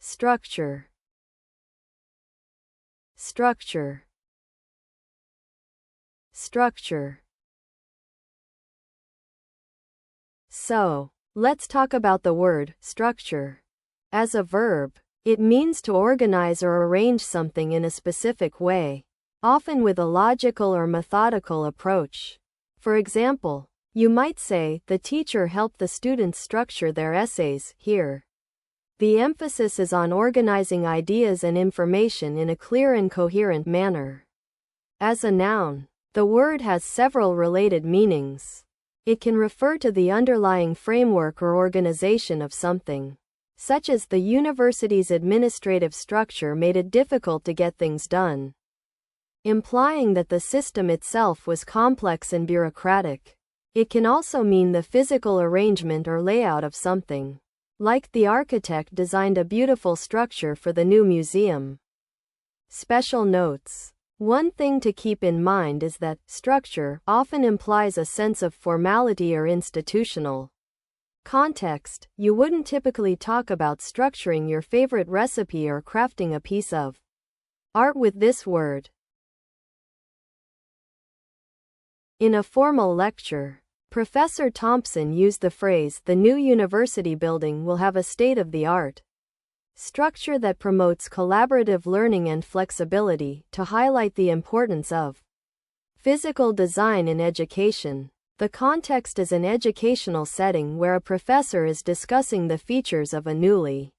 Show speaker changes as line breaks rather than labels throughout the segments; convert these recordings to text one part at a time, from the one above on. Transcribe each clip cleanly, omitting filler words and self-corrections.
Structure. Structure. Structure. So, let's talk about the word structure. As a verb, it means to organize or arrange something in a specific way, often with a logical or methodical approach. For example, you might say, the teacher helped the students structure their essays. Here, the emphasis is on organizing ideas and information in a clear and coherent manner. As a noun, the word has several related meanings. It can refer to the underlying framework or organization of something, such as the university's administrative structure made it difficult to get things done, implying that the system itself was complex and bureaucratic. It can also mean the physical arrangement or layout of something, like the architect designed a beautiful structure for the new museum. Special notes. One thing to keep in mind is that structure often implies a sense of formality or institutional context. You wouldn't typically talk about structuring your favorite recipe or crafting a piece of art with this word. In a formal lecture, Professor Thompson used the phrase, "The new university building will have a state-of-the-art structure that promotes collaborative learning and flexibility," to highlight the importance of physical design in education. The context is an educational setting where a professor is discussing the features of a newly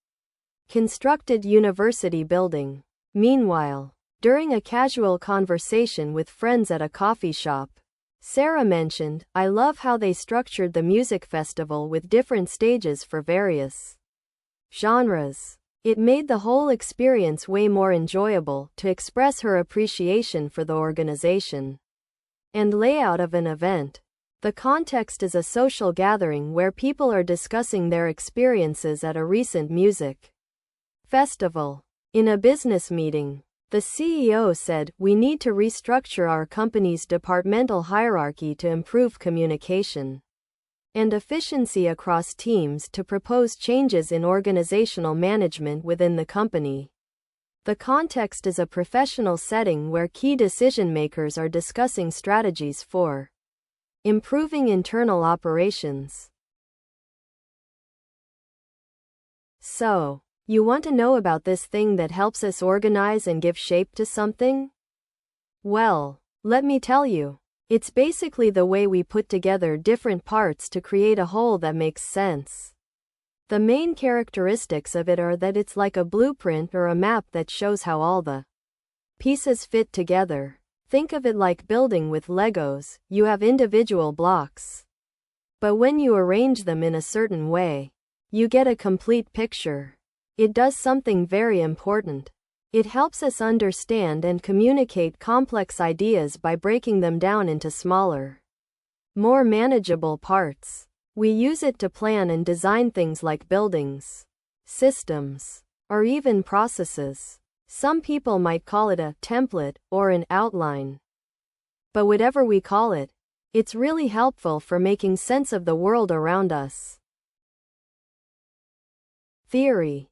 constructed university building. Meanwhile, during a casual conversation with friends at a coffee shop, Sarah mentioned, "I love how they structured the music festival with different stages for various genres. It made the whole experience way more enjoyable," to express her appreciation for the organization and layout of an event. The context is a social gathering where people are discussing their experiences at a recent music festival. In a business meeting, the CEO said, "We need to restructure our company's departmental hierarchy to improve communication and efficiency across teams to propose changes in organizational management within the company." The context is a professional setting where key decision-makers are discussing strategies for improving internal operations. So, you want to know about this thing that helps us organize and give shape to something? Well, let me tell you. It's basically the way we put together different parts to create a whole that makes sense. The main characteristics of it are that it's like a blueprint or a map that shows how all the pieces fit together. Think of it like building with Legos. You have individual blocks, but when you arrange them in a certain way, you get a complete picture. It does something very important. It helps us understand and communicate complex ideas by breaking them down into smaller, more manageable parts. We use it to plan and design things like buildings, systems, or even processes. Some people might call it a template or an outline. But whatever we call it, it's really helpful for making sense of the world around us. Theory.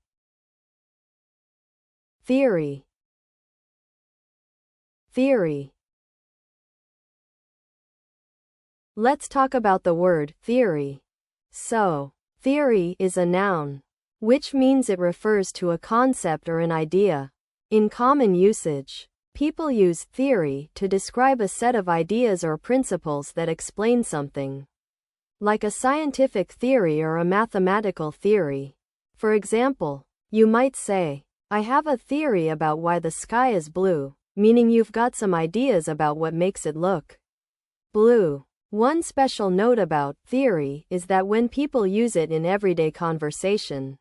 Theory. Theory. Let's talk about the word theory. So, theory is a noun, which means it refers to a concept or an idea. In common usage, people use theory to describe a set of ideas or principles that explain something, like a scientific theory or a mathematical theory. For example, you might say, "I have a theory about why the sky is blue," meaning you've got some ideas about what makes it look blue. One special note about theory is that when people use it in everyday conversation,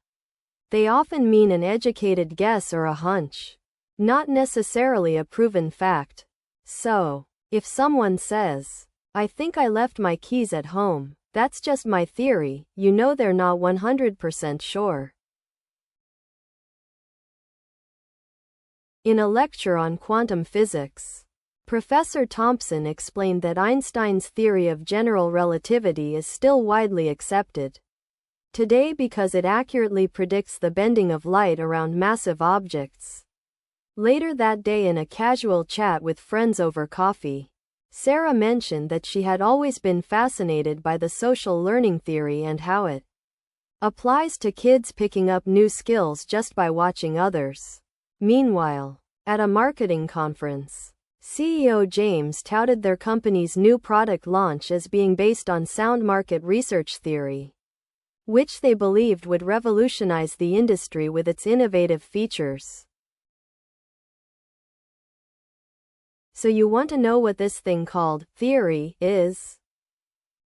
they often mean an educated guess or a hunch, not necessarily a proven fact. So, if someone says, "I think I left my keys at home," that's just my theory. You know they're not 100% sure. In a lecture on quantum physics, Professor Thompson explained that Einstein's theory of general relativity is still widely accepted. Today because it accurately predicts the bending of light around massive objects. Later that day in a casual chat with friends over coffee, Sarah mentioned that she had always been fascinated by the social learning theory and how it applies to kids picking up new skills just by watching others. Meanwhile, at a marketing conference, CEO James touted their company's new product launch as being based on sound market research theory, which they believed would revolutionize the industry with its innovative features. So you want to know what this thing called theory is?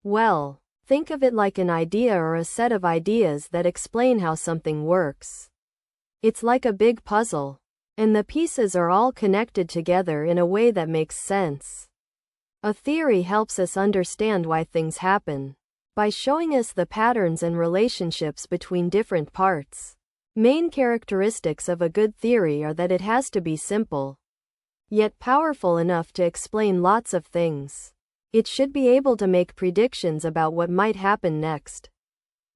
Well, think of it like an idea or a set of ideas that explain how something works. It's like a big puzzle, and the pieces are all connected together in a way that makes sense. A theory helps us understand why things happen by showing us the patterns and relationships between different parts. Main characteristics of a good theory are that it has to be simple, yet powerful enough to explain lots of things. It should be able to make predictions about what might happen next.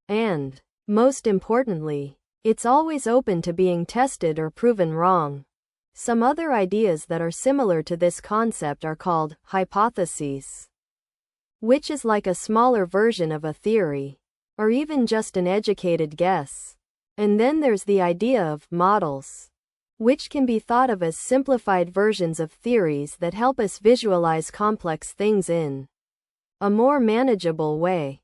And, most importantly, it's always open to being tested or proven wrong. Some other ideas that are similar to this concept are called hypotheses, which is like a smaller version of a theory, or even just an educated guess. And then there's the idea of models, which can be thought of as simplified versions of theories that help us visualize complex things in a more manageable way.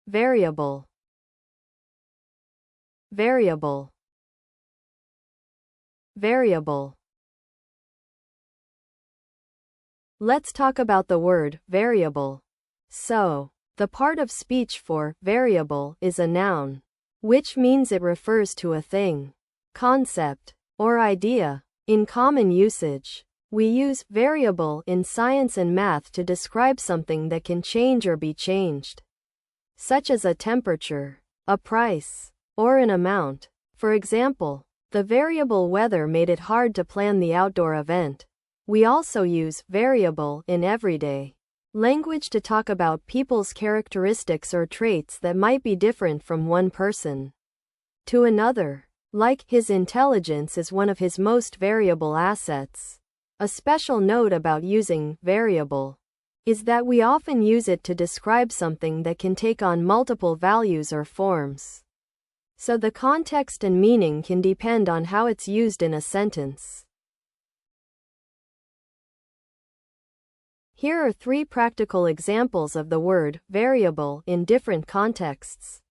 Variable. Variable. Variable. Let's talk about the word variable. So, the part of speech for variable is a noun, which means it refers to a thing, concept, or idea. In common usage, we use variable in science and math to describe something that can change or be changed, such as a temperature, a price, or an amount. For example, the variable weather made it hard to plan the outdoor event. We also use variable in everyday language to talk about people's characteristics or traits that might be different from one person to another. Like, his intelligence is one of his most variable assets. A special note about using variable is that we often use it to describe something that can take on multiple values or forms. So the context and meaning can depend on how it's used in a sentence. Here are 3 practical examples of the word variable in different contexts.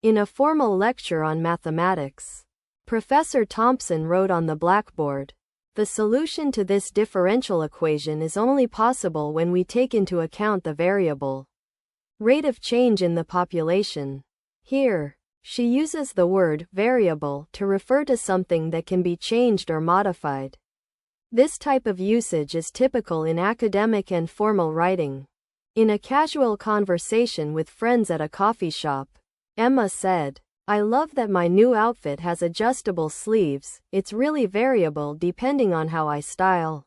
In a formal lecture on mathematics, Professor Thompson wrote on the blackboard, "The solution to this differential equation is only possible when we take into account the variable rate of change in the population." Here, she uses the word variable to refer to something that can be changed or modified. This type of usage is typical in academic and formal writing. In a casual conversation with friends at a coffee shop, Emma said, "I love that my new outfit has adjustable sleeves. It's really variable depending on how I style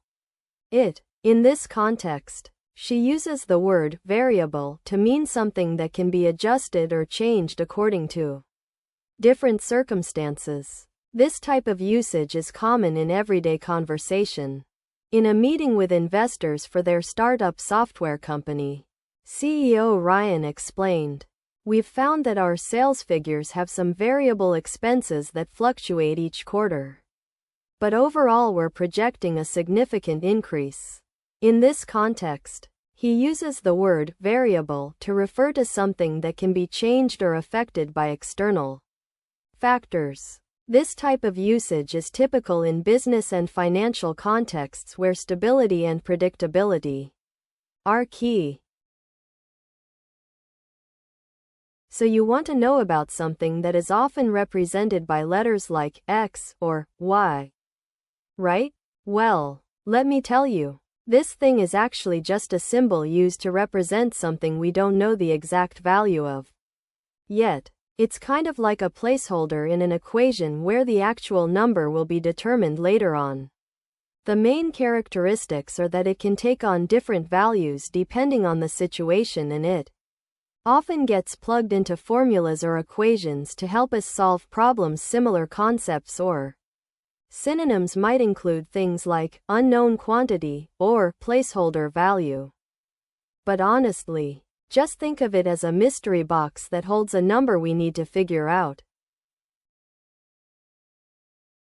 it." In this context, she uses the word variable to mean something that can be adjusted or changed according to different circumstances. This type of usage is common in everyday conversation. In a meeting with investors for their startup software company, CEO Ryan explained, "We've found that our sales figures have some variable expenses that fluctuate each quarter. But overall we're projecting a significant increase." In this context, he uses the word variable to refer to something that can be changed or affected by external factors. This type of usage is typical in business and financial contexts where stability and predictability are key. So you want to know about something that is often represented by letters like X or Y, right? Well, let me tell you, this thing is actually just a symbol used to represent something we don't know the exact value of yet. It's kind of like a placeholder in an equation where the actual number will be determined later on. The main characteristics are that it can take on different values depending on the situation and it often gets plugged into formulas or equations to help us solve problems. Similar concepts or synonyms might include things like unknown quantity or placeholder value. But honestly, just think of it as a mystery box that holds a number we need to figure out.